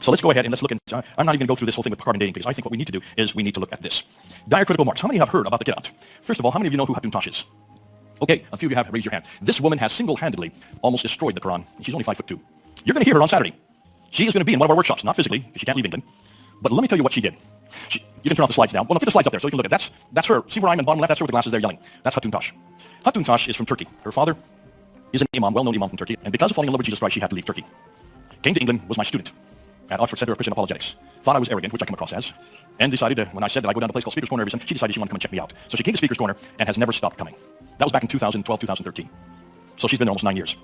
So let's go ahead and let's look at, I'm not even going to go through this whole thing with carbon dating because I think what we need to do is we need to look at this. Diacritical marks. How many have heard about the Qira'at? First of all, how many of you know who Hatun Tash is? Okay, a few of you have raised your hand. This woman has single-handedly almost destroyed the Quran. She's only 5'2". You're going to hear her on Saturday. She is going to be in one of our workshops, not physically, because she can't leave England. But let me tell you what she did. You can turn off the slides now. Well, no, get the slides up there so you can look at that's her. See where I'm in bottom left? That's her with the glasses there yelling. That's Hatun Tash. Hatun Tash is from Turkey. Her father is an imam, well-known imam from Turkey, and because of falling in love with Jesus Christ, she had to leave Turkey. Came to England, was my student at Oxford Center of Christian Apologetics. Thought I was arrogant, which I come across as, and decided when I said that I go down to a place called Speaker's Corner every Sunday, she decided she wanted to come and check me out. So she came to Speaker's Corner and has never stopped coming. That was back in 2012, 2013. So she's been there almost 9 years.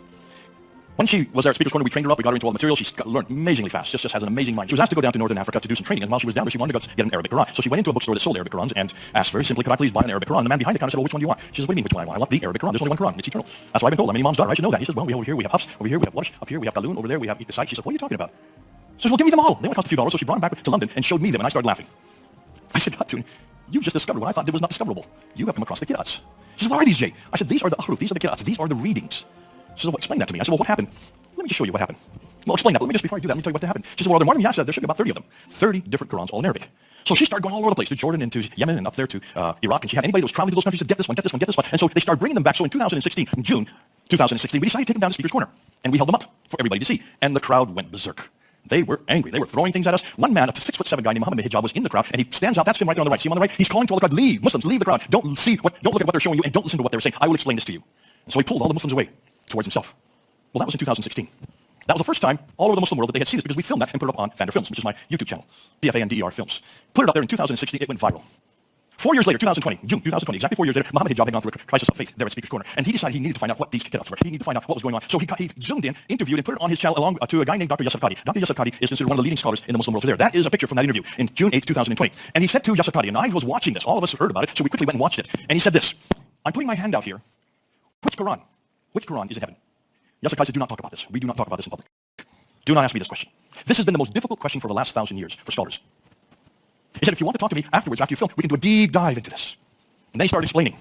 When she was there at Speaker's Corner, we trained her up, we got her into all the material, she learned amazingly fast, just has an amazing mind. She was asked to go down to Northern Africa to do some training, and while she was down there, she wanted to go get an Arabic Quran. So she went into a bookstore that sold Arabic Qurans and asked very simply, could I please buy an Arabic Quran? The man behind the counter said, well, which one do you want? She says, what do you mean, which one I want? I want the Arabic Quran. There's only one Quran, it's eternal. That's what I've been told. I'm an imam's daughter, I should know that. He says, well, over here we have Hafs, over here we have Warsh, up here we have Galoon, over there we have Iqtisai. She said, what are you talking about? She says, well, give me them all. They would cost a few dollars, so she brought them back to London and showed me them, and I started laughing. I said, Hatun, you've just discovered what I thought was not discoverable. You have come across the Qira'ats. She said, what are these, Jay? I said, these are the ahruf, these are the Qira'ats, these are the readings. She said, well, explain that to me. I said, well, what happened? Let me just show you what happened. Well, explain that. But let me just, before I do that, let me tell you what happened. She said, well, the Martin Yasha, there should be about 30 of them. 30 different Qurans, all in Arabic. So she started going all over the place, to Jordan and to Yemen and up there to Iraq, and she had anybody that was traveling to those countries to get this one, get this one, get this one. And so they started bringing them back. So in 2016, in June 2016, we decided to take them down to Speaker's Corner, and we held them up for everybody to see. And the crowd went berserk. They were angry. They were throwing things at us. One man, a 6'7" guy named Muhammad Hijab, was in the crowd, and he stands out. That's him right there on the right. See him on the right? He's calling to all the crowd, leave, Muslims, leave the crowd. Don't look at what they're showing you, and don't listen to what they're saying. I will explain this to you. And so he pulled all the Muslims away towards himself. Well, that was in 2016. That was the first time all over the Muslim world that they had seen this, because we filmed that and put it up on PfanderFilms, which is my YouTube channel, PfanderFilms. Put it up there in 2016, it went viral. 4 years later, 2020, June 2020, exactly 4 years later, Muhammad Hijab had gone through a crisis of faith there at Speaker's Corner, and he decided he needed to find out what these Qira'ats were. He needed to find out what was going on. So he zoomed in, interviewed, and put it on his channel along to a guy named Dr. Yasser Qadi. Dr. Yasser Qadi is considered one of the leading scholars in the Muslim world today. That is a picture from that interview in June 8, 2020. And he said to Yasser Qadi, and I was watching this, all of us heard about it, so we quickly went and watched it. And he said this, I'm putting my hand out here. Which Quran is in heaven? Yasser Qadi said, do not talk about this. We do not talk about this in public. Do not ask me this question. This has been the most difficult question for the last 1,000 years for scholars. He said, if you want to talk to me afterwards, after you film, we can do a deep dive into this. And then he started explaining.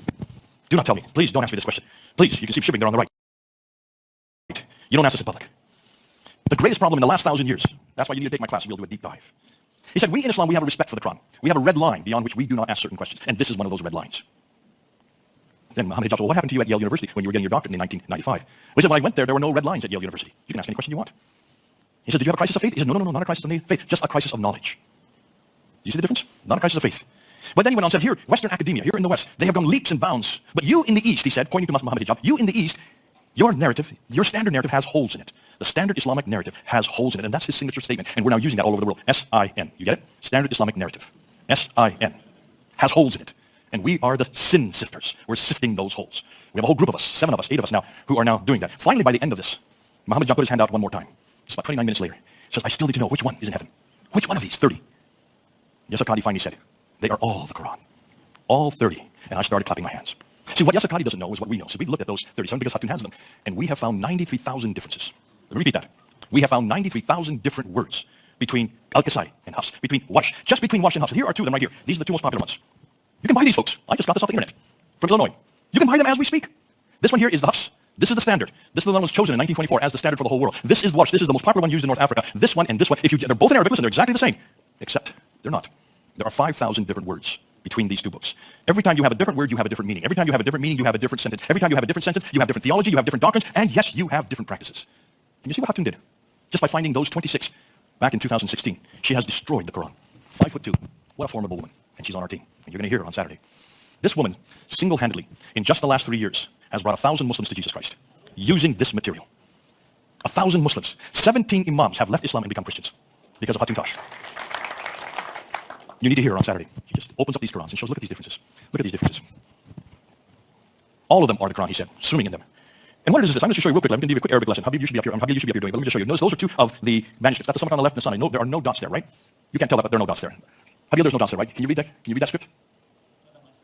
Do not tell me. Please don't ask me this question. Please, you can see shipping there on the right. You don't ask this in public. The greatest problem in the last 1,000 years, that's why you need to take my class and we'll do a deep dive. He said, we in Islam, we have a respect for the Quran. We have a red line beyond which we do not ask certain questions. And this is one of those red lines. Then Muhammad Hijab said, well, what happened to you at Yale University when you were getting your doctorate in 1995? We said, when I went there were no red lines at Yale University. You can ask any question you want. He said, did you have a crisis of faith? He said, no, not a crisis of faith, just a crisis of knowledge. Do you see the difference? Not a crisis of faith. But then he went on and said, here, Western academia, here in the West, they have gone leaps and bounds. But you in the East, he said, pointing to Muhammad Hijab, you in the East, your narrative, your standard narrative has holes in it. The standard Islamic narrative has holes in it, and that's his signature statement. And we're now using that all over the world. S-I-N. You get it? Standard Islamic narrative. S-I-N. Has holes in it. And we are the sin sifters. We're sifting those holes. We have a whole group of us, 7 of us, 8 of us now, who are now doing that. Finally, by the end of this, Muhammad Hijab put his hand out one more time. It's about 29 minutes later. He says, I still need to know which one is in heaven. Which one of these 30? Yasser Qadi finally said, they are all the Quran. All 30. And I started clapping my hands. See, what Yasser Qadi doesn't know is what we know. So we looked at those 37 because Hatun has them. And we have found 93,000 differences. Let me repeat that. We have found 93,000 different words between Al-Qisai and Hafs, between Warsh. Just between Warsh and Hafs. Here are 2 of them right here. These are the 2 most popular ones. You can buy these, folks. I just got this off the internet from Illinois. You can buy them as we speak. This one here is the Hafs. This is the standard. This is the one that was chosen in 1924 as the standard for the whole world. This is Warsh. This is the most popular one used in North Africa. This one and this one. They're both in Arabic. Listen, they're exactly the same. Except they're not. There are 5,000 different words between these 2 books. Every time you have a different word, you have a different meaning. Every time you have a different meaning, you have a different sentence. Every time you have a different sentence, you have different theology, you have different doctrines, and yes, you have different practices. Can you see what Hatun did? Just by finding those 26 back in 2016, she has destroyed the Quran. 5'2". What a formidable woman. And she's on our team. And you're going to hear her on Saturday. This woman, single-handedly, in just the last 3 years, has brought 1,000 Muslims to Jesus Christ using this material. 1,000 Muslims. 17 imams have left Islam and become Christians because of Hatun Tash. You need to hear her on Saturday. She just opens up these Qurans and shows, look at these differences. Look at these differences. All of them are the Quran, he said, swimming in them. And what it is this? I'm going to show you real quickly. I'm going to give you a quick Arabic lesson. Habib, you should be up here. Habib, you should be up here doing it. But let me just show you. Notice those are 2 of the manuscripts. That's the Samarkand on the left and the Sun. No, there are no dots there, right? You can't tell that, but there are no dots there. Habib, there's no dots there, right? Can you read that? Can you read that script?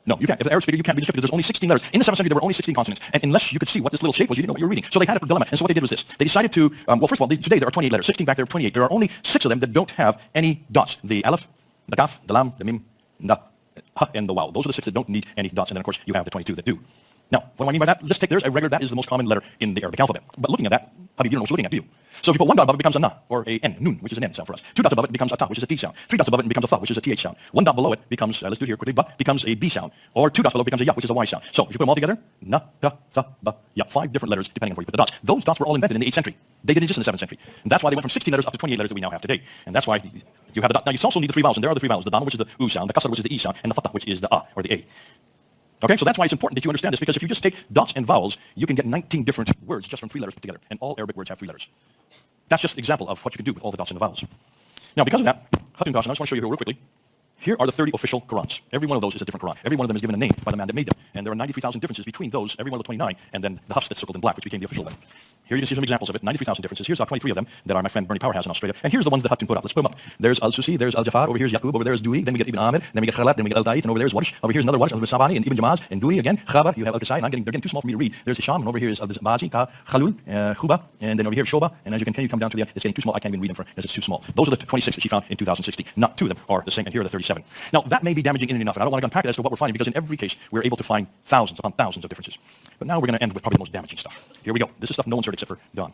No, you can't. If an Arab speaker, you can't read the script because there's only 16 letters. In the 7th century, there were only 16 consonants. And unless you could see what this little shape was, you didn't know what you were reading. So they had a dilemma. And so what they did was this. They decided to, well, first of all, today there are 28 letters. 16 back there, 28. There are only 6 of them that don't have any dots. The Aleph, the Kaf, the Lam, the Mim, the Ha, and the Waw. Those are the 6 that don't need any dots. And then, of course, you have the 22 that do. Now, what do I mean by that? Let's take, there's a regular, that is the most common letter in the Arabic alphabet. But looking at that, how do you know what you're looking at, do you? So if you put one dot above it, it becomes a na, or a n, nun, which is an n sound for us. Two dots above it, it becomes a ta, which is a t sound. Three dots above it, it becomes a tha, which is a th sound. One dot below it becomes, let's do it here quickly, ba, becomes a b sound. Or two dots below it becomes a ya, which is a y sound. So if you put them all together, na, ta, tha, ba, ya. 5 different letters depending on where you put the dots. Those dots were all invented in the 8th century. They didn't exist in the 7th century. And that's why they went from 16 letters up to 28 letters that we now have today. And that's why you have the dot. Now you also need the 3 vowels, and there are the 3 vowels. The dhamma, which is the u sound, the kasra, which is the e sound, and the fatha, which is the a, or the a. Okay, so that's why it's important that you understand this, because if you just take dots and vowels, you can get 19 different words just from 3 letters put together. And all Arabic words have 3 letters. That's just an example of what you can do with all the dots and the vowels. Now, because of that, Hatun Tash, and I just want to show you here real quickly. Here are the 30 official Qurans. Every one of those is a different Quran. Every one of them is given a name by the man that made them. And there are 93,000 differences between those, every one of the 29, and then the Hafs that's circled in black, which became the official one. Here you can see some examples of it, 93,000 differences. Here's 23 of them that my friend Bernie Power has in Australia. And here's the ones that Hatun put up. Let's put them up. There's Al-Susi, there's Al-Jafar, over here's Yaqub, over there's Dui, then we get Ibn Amir, then we get Khalat, then we get Al-Dait, and over there's Warsh, over here's another Warsh, Ibn Sabani, and Ibn Jamaz, and Dui again, Khabar, you have Al-Qasai, and they're getting too small for me to read. There's Hisham, and over here is Al-Bazi, Khalul, Khuba, and then over here Shoba, and as you can continue, come down to the end, it's getting too small, I can't even read them because it's too small. Those are the 26 that she found in 2016. Not 2 of them are the same, and here are the 37. Now, that may be damaging in and enough, and I don't want to unpack it as to what we're finding, because in every case, we're able to find thousands upon thousands of differences. But now we're going to end with probably the most damaging stuff. Here we go. This is stuff no one's heard except for Don.